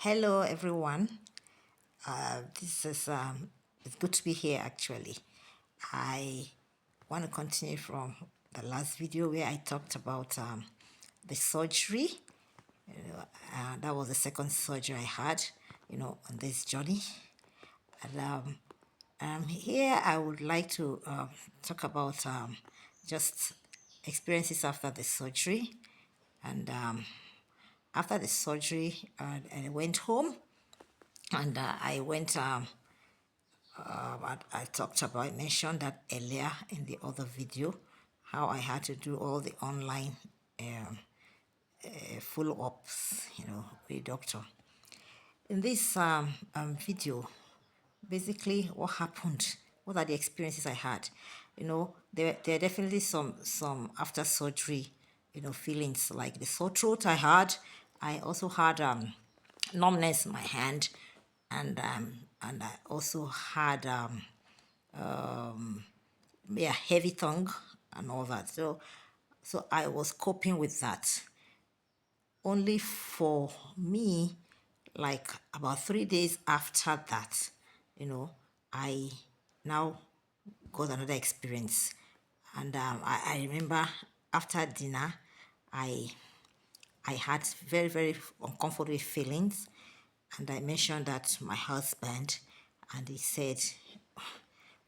Hello, everyone. This is it's good to be here. Actually, I want to continue from the last video where I talked about the surgery. That was the second surgery I had, on this journey. And here I would like to talk about just experiences after the surgery. And after the surgery, I went home and I went I talked about, I mentioned that earlier in the other video, how I had to do all the online follow-ups, with the doctor. In this video, basically what happened, what are the experiences I had? There are definitely some after surgery, feelings like the sore throat I had. I also had numbness in my hand, and I also had yeah, heavy tongue and all that. So I was coping with that. Only for me, like about 3 days after that, you know, I now got another experience. And I remember after dinner, I I had very, very uncomfortable feelings. And I mentioned that to my husband, and he said,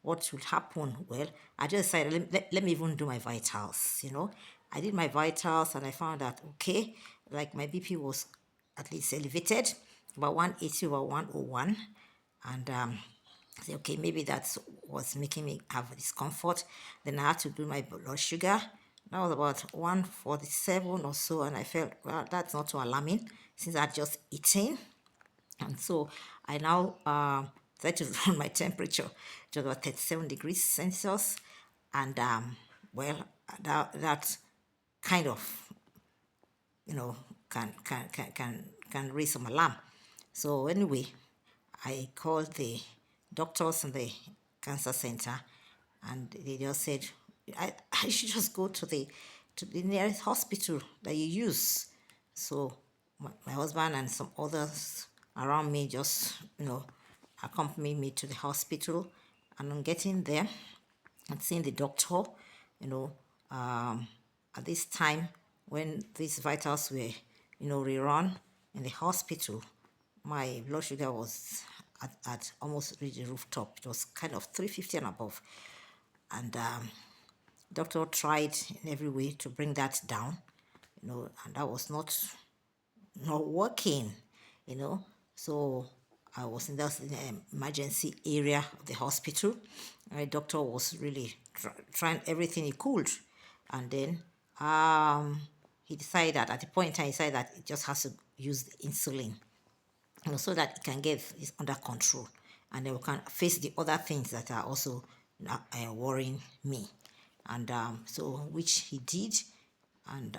what would happen? Well, I just decided, let me even do my vitals. I did my vitals and I found that, okay, like my BP was at least elevated, about 180 over 101. And I said, okay, maybe that's what's making me have discomfort. Then I had to do my blood sugar. That was about 147 or so, and I felt, well, that's not too alarming since I'd just eaten. And so I now tried to run my temperature to about 37 degrees Celsius. And well, that kind of, can raise some alarm. So anyway, I called the doctors in the cancer center, and they just said, I should just go to the nearest hospital that you use. So my husband and some others around me just, accompanied me to the hospital. And on getting there and seeing the doctor, you know, um, at this time when these vitals were, rerun in the hospital, my blood sugar was at almost reached the rooftop. It was kind of 350 and above. And doctor tried in every way to bring that down, and that was not working, you know. So I was in the emergency area of the hospital. My doctor was really trying everything he could, and then he decided that at the point in time he decided that he just has to use insulin, so that it can get this under control, and then we can face the other things that are also worrying me. And so which he did, and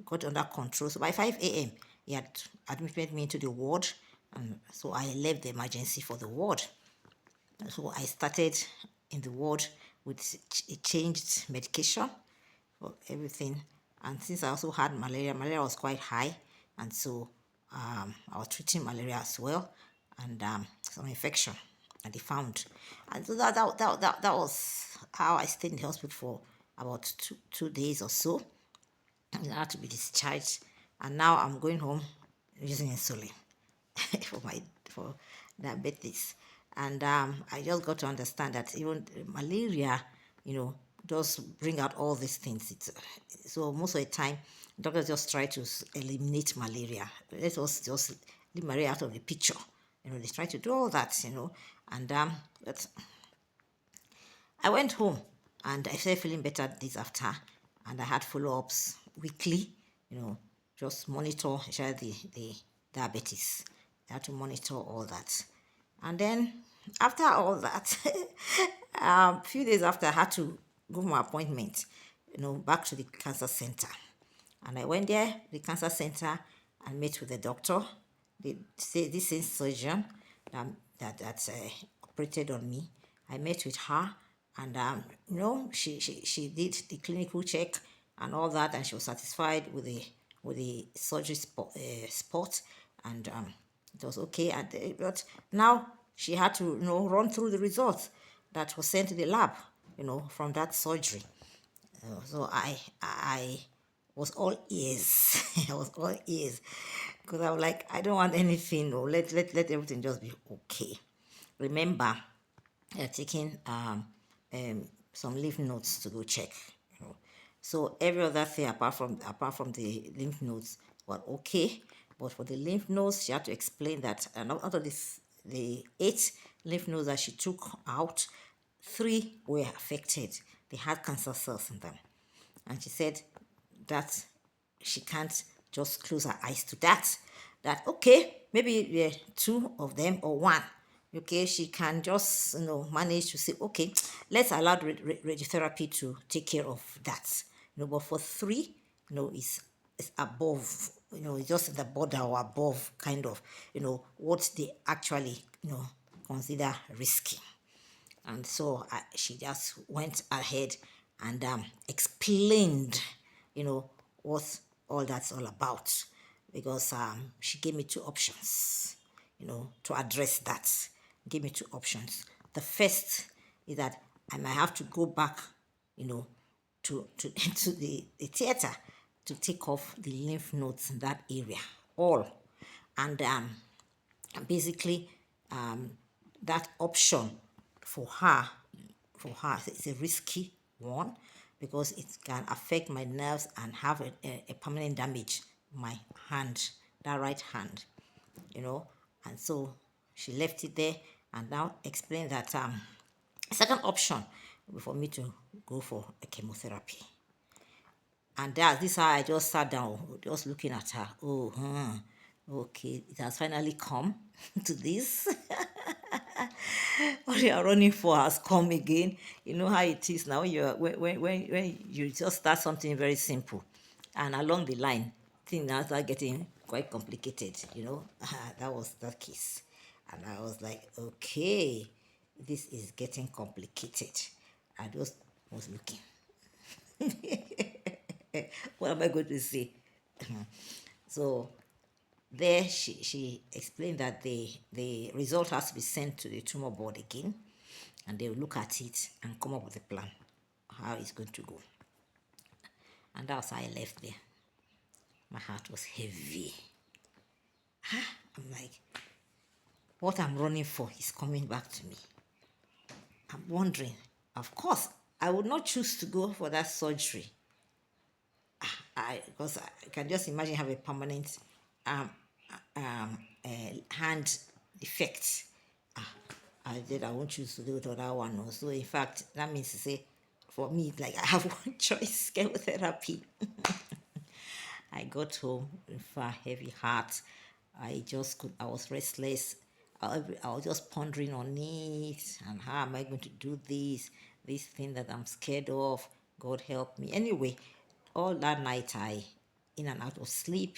got under control. So by 5 a.m. he had admitted me into the ward, and so I left the emergency for the ward. So I started in the ward with a changed medication for everything. And since I also had malaria was quite high, and so I was treating malaria as well, and some infection that they found. And so that was how I stayed in the hospital for about two days or so. And I had to be discharged. And now I'm going home using insulin for diabetes. And I just got to understand that even malaria, does bring out all these things. So most of the time, doctors just try to eliminate malaria. Let us just leave malaria out of the picture. They try to do all that, and but I went home and I started feeling better days after, and I had follow-ups weekly, just monitor the diabetes. I had to monitor all that. And then after all that, a few days after, I had to go for my appointment, back to the cancer center. And I went there, the cancer center, and met with the doctor. This is surgeon that operated on me. I met with her, and she did the clinical check and all that, and she was satisfied with the surgery spot, and It was okay, but now she had to, run through the results that was sent to the lab, from that surgery. So I was all ears. I was all ears because I was like, I don't want anything. No, let everything just be okay. Remember, taking some lymph nodes to go check. So every other thing apart from the lymph nodes was okay, but for the lymph nodes, she had to explain that out of this the 8 lymph nodes that she took out, 3 were affected. They had cancer cells in them, and she said that she can't just close her eyes to that. That okay, maybe there 2 of them or 1. Okay, she can just manage to say okay, let's allow radiotherapy to take care of that. But for 3, it's above. It's just the border or above kind of what they actually consider risky. And so she just went ahead and explained, what all that's all about, because she gave me 2 options, to address that. Give me 2 options. The first is that I might have to go back, to into the theater to take off the lymph nodes in that area, all, and basically that option for her it's a risky one because it can affect my nerves and have a permanent damage my hand, that right hand, and so she left it there and now explained that second option for me to go for a chemotherapy. And this is how I just sat down, just looking at her. Oh, okay, it has finally come to this. What you are running for has come again. You know how it is now. When you just start something very simple, and along the line, things now start getting quite complicated. That was the case, and I was like, okay, this is getting complicated. I just was looking. What am I going to say? So there she explained that the result has to be sent to the tumor board again, and they will look at it and come up with a plan how it's going to go. And that's how I left there. My heart was heavy. I'm like, what I'm running for is coming back to me. I'm wondering, of course, I would not choose to go for that surgery. Because I can just imagine have a permanent hand defect. I did. I won't choose to do it or that one. So in fact, that means to say, for me, like I have one choice: chemotherapy. I got home with a heavy heart. I just could. I was restless. I was just pondering on it and how am I going to do this thing that I'm scared of. God help me. Anyway, all that night I in and out of sleep.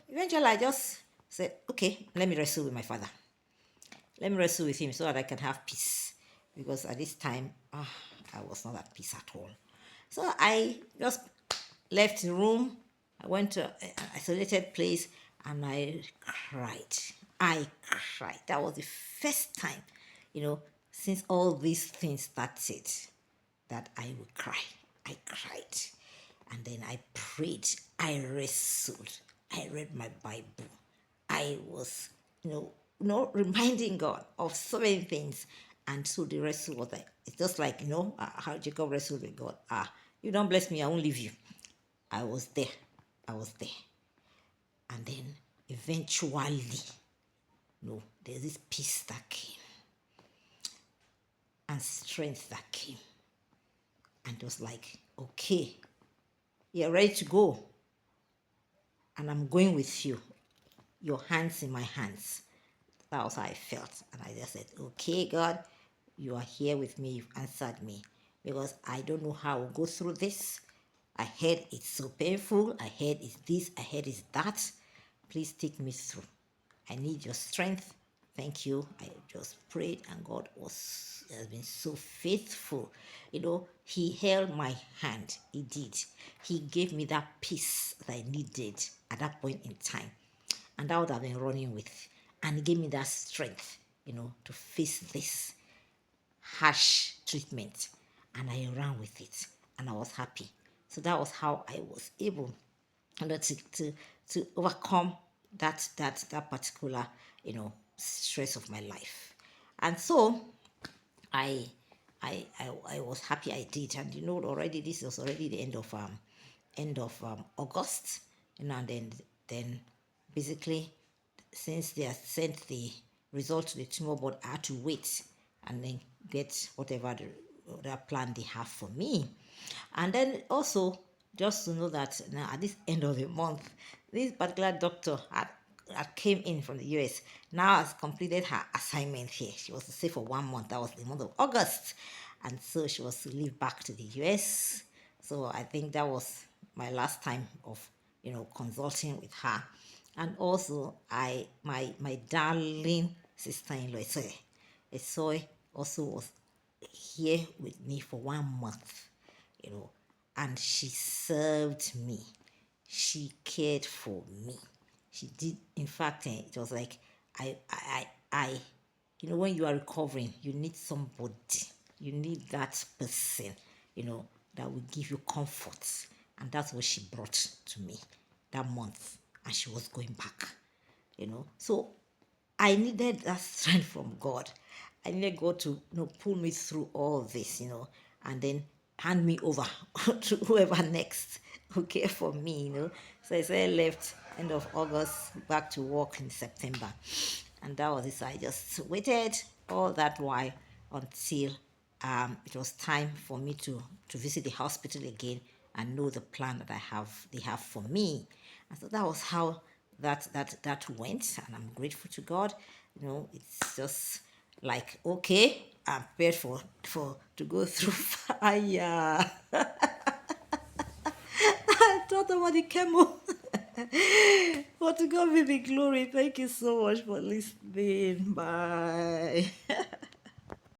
Eventually I just said, okay, let me wrestle with my father. Let me wrestle with him so that I can have peace. Because at this time, I was not at peace at all. So I just left the room. I went to an isolated place and I cried. I cried. That was the first time, since all these things started, that I would cry. I cried. And then I prayed. I wrestled. I read my Bible. I was, reminding God of so many things. And so the wrestle was like, it's just like, how Jacob wrestled with God. You don't bless me, I won't leave you. I was there. And then eventually, there's this peace that came and strength that came. And it was like, okay, you're ready to go. And I'm going with you. Your hands in my hands. That was how I felt. And I just said, okay, God, you are here with me. You've answered me. Because I don't know how I'll go through this. I heard it's so painful. I heard it's this. I heard it's that. Please take me through. I need your strength. Thank you. I just prayed and God has been so faithful. He held my hand. He did. He gave me that peace that I needed at that point in time. And that would have been running with. And it gave me that strength, to face this harsh treatment. And I ran with it and I was happy. So that was how I was able, to overcome that particular, stress of my life. And so I I was happy I did. And already this was already the end of August, and then basically, since they had sent the result to the tumor board, I had to wait and then get whatever the plan they have for me. And then also, just to know that now at this end of the month, this particular doctor had came in from the US, now has completed her assignment here. She was to stay for 1 month. That was the month of August. And so she was to leave back to the US. So I think that was my last time of, consulting with her. And also, my darling sister-in-law, Esoy, also was here with me for 1 month, you know, and she served me. She cared for me. She did. In fact, it was like I, when you are recovering, you need somebody. You need that person, that will give you comfort, and that's what she brought to me that month. And she was going back, So I needed that strength from God. I needed God to pull me through all this, and then hand me over to whoever next who care for me, So I said I left end of August back to work in September. And that was it. So I just waited all that while until it was time for me to visit the hospital again and know the plan that they have for me. And so that was how that went, and I'm grateful to God. It's just like, okay, I'm prepared for to go through fire. I thought about the chemo. But to God be the glory. Thank you so much for listening. Bye.